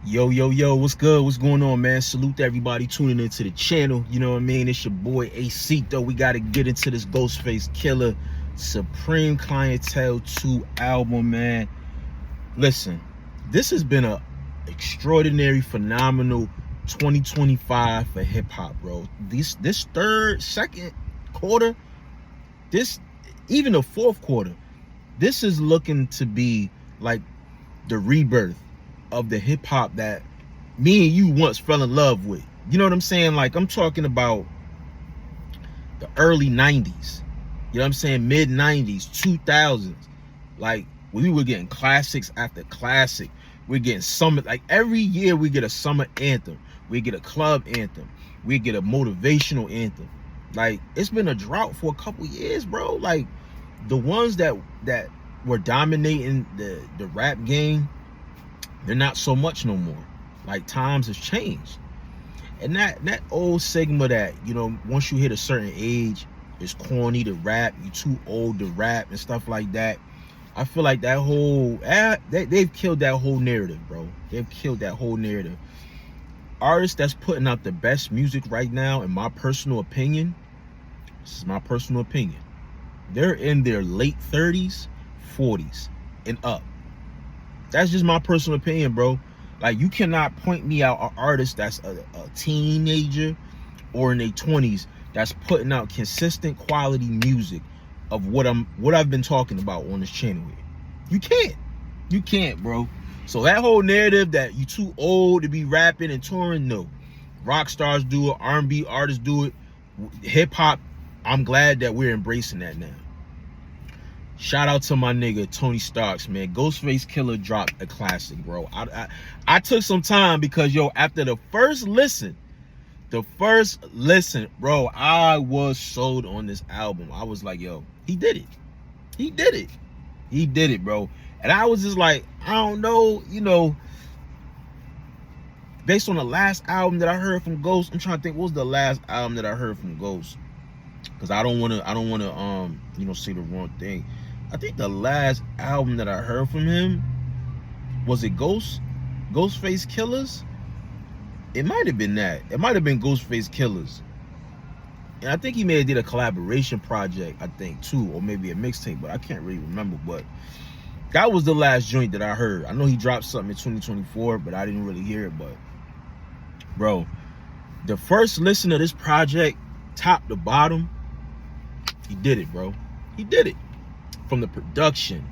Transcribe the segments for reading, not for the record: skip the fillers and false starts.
Yo, what's good? What's going on, man? Salute to everybody tuning into the channel. You know what I mean? It's your boy Aceito. We got to get into this Ghostface Killah Supreme Clientele 2 album, man. Listen, this has been a extraordinary, phenomenal 2025 for hip-hop, bro. This second quarter, even the fourth quarter, this is looking to be like the rebirth of the hip-hop that me and you once fell in love with. You know what I'm saying? Like, I'm talking about the early 90s. You know what I'm saying? Mid 90s, 2000s. Like, we were getting classics after classic. We're getting summer, like every year we get a summer anthem. We get a club anthem. We get a motivational anthem. Like, it's been a drought for a couple years, bro. Like, the ones that were dominating the rap game, they're not so much no more. Like, times have changed. And that old stigma that, you know, once you hit a certain age, it's corny to rap, you're too old to rap and stuff like that. I feel like that whole, they've killed that whole narrative, bro. They've killed that whole narrative. Artists that's putting out the best music right now, in my personal opinion, this is my personal opinion, they're in their late 30s, 40s, and up. That's just my personal opinion, bro. Like, you cannot point me out an artist that's a teenager or in their 20s that's putting out consistent quality music of what I've been talking about on this channel here. You can't, bro. So that whole narrative that you too old to be rapping and touring, no. Rock stars do it, R&B artists do it, hip hop. I'm glad that we're embracing that now. Shout out to my nigga Tony Starks, man. Ghostface Killah dropped a classic, bro. I took some time because, yo, after the first listen, bro, I was sold on this album. I was like, yo, he did it, bro. And I was just like, I don't know, you know, based on the last album that I heard from Ghost, I'm trying to think, what was the last album that I heard from Ghost? Because I don't want to you know, say the wrong thing. I think the last album that I heard from him, was it Ghostface Killah's? It might have been that. It might have been Ghostface Killah's. And I think he may have did a collaboration project, I think, too, or maybe a mixtape, but I can't really remember. But that was the last joint that I heard. I know he dropped something in 2024, but I didn't really hear it. But, bro, the first listen to this project, top to bottom, he did it, bro. He did it. From the production,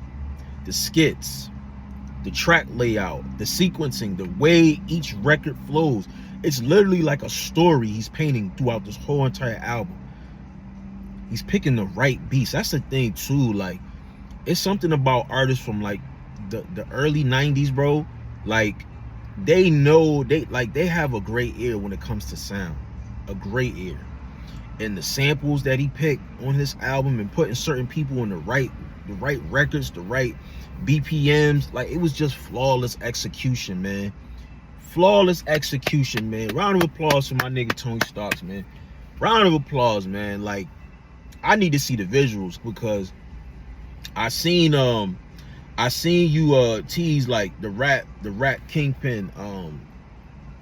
the skits, the track layout, the sequencing, the way each record flows. It's literally like a story he's painting throughout this whole entire album. He's picking the right beats. That's the thing too. Like, it's something about artists from like the early 90s, bro. Like, they know, they have a great ear when it comes to sound. A great ear. And the samples that he picked on his album and putting certain people in the right records, the right BPMs, like, it was just flawless execution, man. Flawless execution, man. Round of applause for my nigga Tony Starks, man. Round of applause, man. Like, I need to see the visuals because I seen you tease like the rap Kingpin.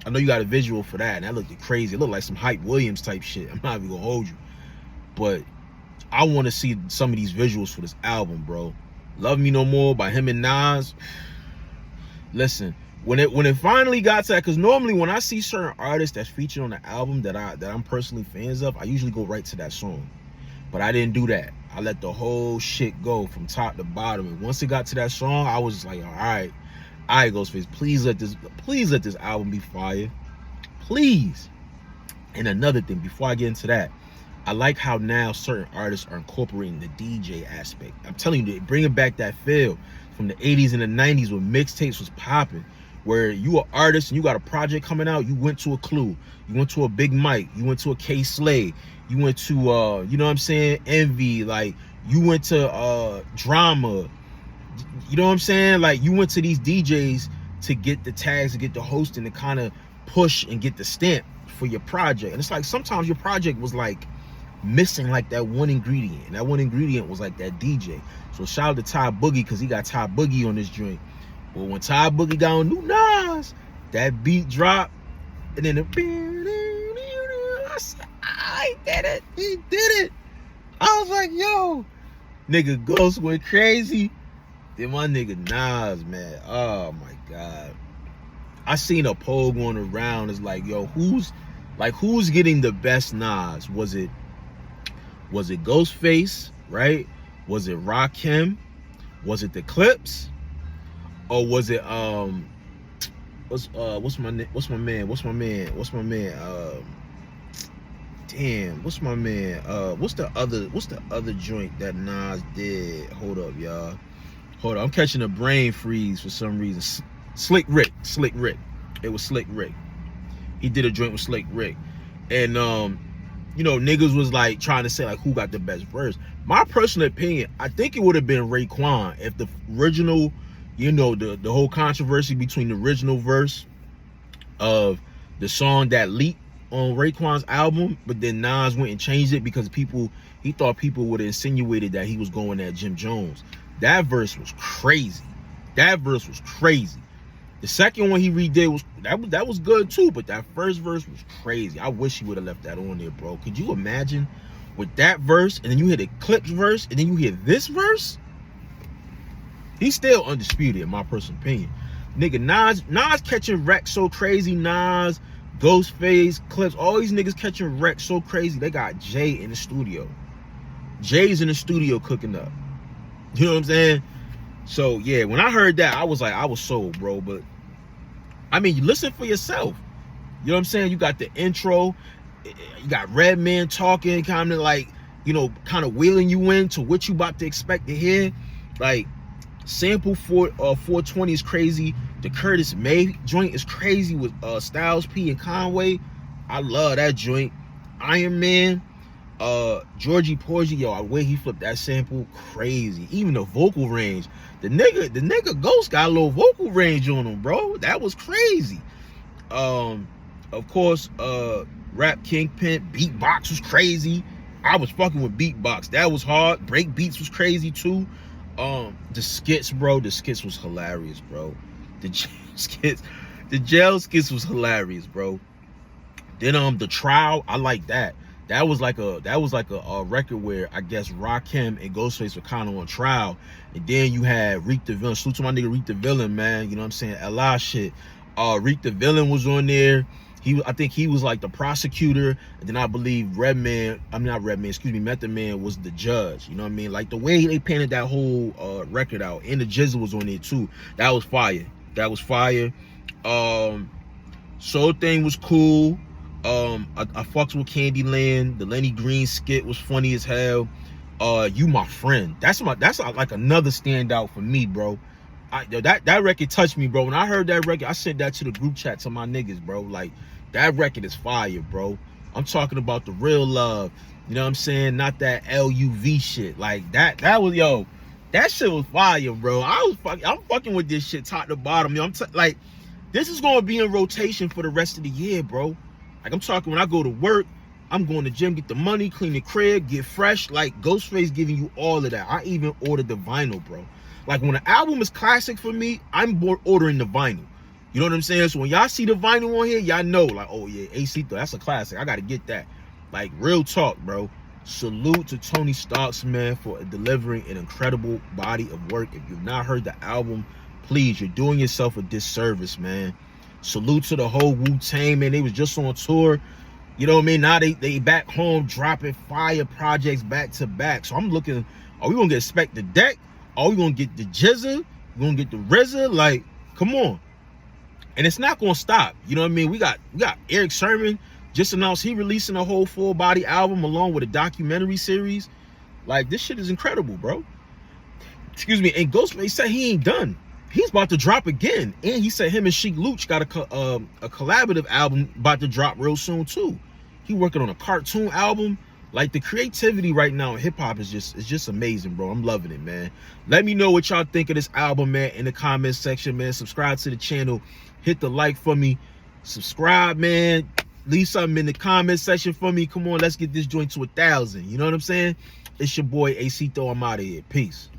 I know you got a visual for that, and that looked crazy. It looked like some Hype Williams type shit. I'm not even gonna hold you, but I want to see some of these visuals for this album, bro. Love Me No More by him and Nas. Listen, when it finally got to that, because normally when I see certain artists that's featured on the album that I'm personally fans of, I usually go right to that song. But I didn't do that. I let the whole shit go from top to bottom. And once it got to that song, I was like, all right, Ghostface, please let this album be fire. Please. And another thing, before I get into that, I like how now certain artists are incorporating the DJ aspect. I'm telling you, bringing back that feel from the 80s and the 90s when mixtapes was popping, where you are artist and you got a project coming out, you went to a Clue, you went to a Big Mike, you went to a K Slay, you went to you know what I'm saying, Envy, like, you went to Drama, you know what I'm saying, like, you went to these DJs to get the tags, to get the hosting, to kind of push and get the stamp for your project. And it's like sometimes your project was like missing like that one ingredient, and that one ingredient was like that DJ. So shout out to Ty Boogie, because he got Ty Boogie on this joint. But when Ty Boogie got on New Nas, that beat drop, and then I said, he did it. He did it. I was like, yo, nigga Ghost went crazy. Then my nigga Nas, man. Oh my God. I seen a poll going around. It's like, yo, who's getting the best Nas? Was it Ghostface, right? Was it Rakim? Was it the Clips? Or was it what's my man? What's the other joint that Nas did? Hold up, y'all. Hold on, I'm catching a brain freeze for some reason. Slick Rick. It was Slick Rick. He did a joint with Slick Rick. And you know, niggas was like trying to say like who got the best verse. My personal opinion, I think it would have been Raekwon if the original, you know, the whole controversy between the original verse of the song that leaked on Raekwon's album, but then Nas went and changed it because he thought people would have insinuated that he was going at Jim Jones. That verse was crazy. The second one he redid was good too, but that first verse was crazy. I wish he would have left that on there, bro. Could you imagine with that verse, and then you hear the Clips verse, and then you hear this verse? He's still undisputed in my personal opinion. Nigga, Nas catching wreck so crazy. Nas, Ghostface, Clips, all these niggas catching wreck so crazy. They got Jay in the studio. Jay's in the studio cooking up. You know what I'm saying? So yeah, when I heard that, I was sold, bro. But I mean, you listen for yourself. You know what I'm saying? You got the intro, you got Redman talking, kind of like, you know, kind of wheeling you into what you about to expect to hear. Like, sample 420 is crazy. The Curtis May joint is crazy with Styles P and Conway. I love that joint. Iron Man, Georgie Porgy, yo, the way he flipped that sample, crazy. Even the vocal range, the nigga Ghost got a little vocal range on him, bro. That was crazy. Of course, Rap Kingpin, beatbox was crazy. I was fucking with beatbox. That was hard. Break beats was crazy too. The skits, bro. The skits was hilarious, bro. The jail skits was hilarious, bro. Then the trial, I like that. That was like a record where I guess Rakim and Ghostface were kind of on trial, and then you had Reek the Villain. Salute to my nigga Reek the Villain, man. You know what I'm saying? LI shit. Reek the Villain was on there. I think he was like the prosecutor, and then I believe Method Man was the judge. You know what I mean? Like the way they painted that whole record out, and the Jizzle was on there too. That was fire. Soul Thing was cool. I fucked with Candyland. The Lenny Green skit was funny as hell. You My Friend. That's like another standout for me, bro. That record touched me, bro. When I heard that record, I sent that to the group chat to my niggas, bro. Like, that record is fire, bro. I'm talking about the real love. You know what I'm saying? Not that LUV shit. Like, that was, yo, that shit was fire, bro. I'm fucking with this shit top to bottom. Yo, like, this is gonna be in rotation for the rest of the year, bro. Like, I'm talking when I go to work, I'm going to gym, get the money, clean the crib, get fresh. Like, Ghostface giving you all of that. I even ordered the vinyl, bro. Like, when an album is classic for me, I'm ordering the vinyl. You know what I'm saying? So when y'all see the vinyl on here, y'all know, like, oh yeah, Aceito, that's a classic. I gotta get that. Like, real talk, bro. Salute to Tony Starks, man, for delivering an incredible body of work. If you've not heard the album, please, you're doing yourself a disservice, man. Salute to the whole Wu-Tang, man. They was just on tour. You know what I mean? Now they back home dropping fire projects back to back. So I'm looking, are we gonna get Spec the Deck? Are we gonna get the Jizza? We gonna get the RZA? Like, come on. And it's not gonna stop. You know what I mean? We got Eric Sermon just announced he releasing a whole full body album along with a documentary series. Like, this shit is incredible, bro. Excuse me. And Ghostface said he ain't done. He's about to drop again. And he said him and Sheek Luch got a collaborative album about to drop real soon too. He working on a cartoon album. Like, the creativity right now in hip-hop is just amazing, bro. I'm loving it, man. Let me know what y'all think of this album, man, in the comment section, man. Subscribe to the channel. Hit the like for me. Subscribe, man. Leave something in the comment section for me. Come on, let's get this joint to 1,000. You know what I'm saying? It's your boy Aceito. I'm out of here. Peace.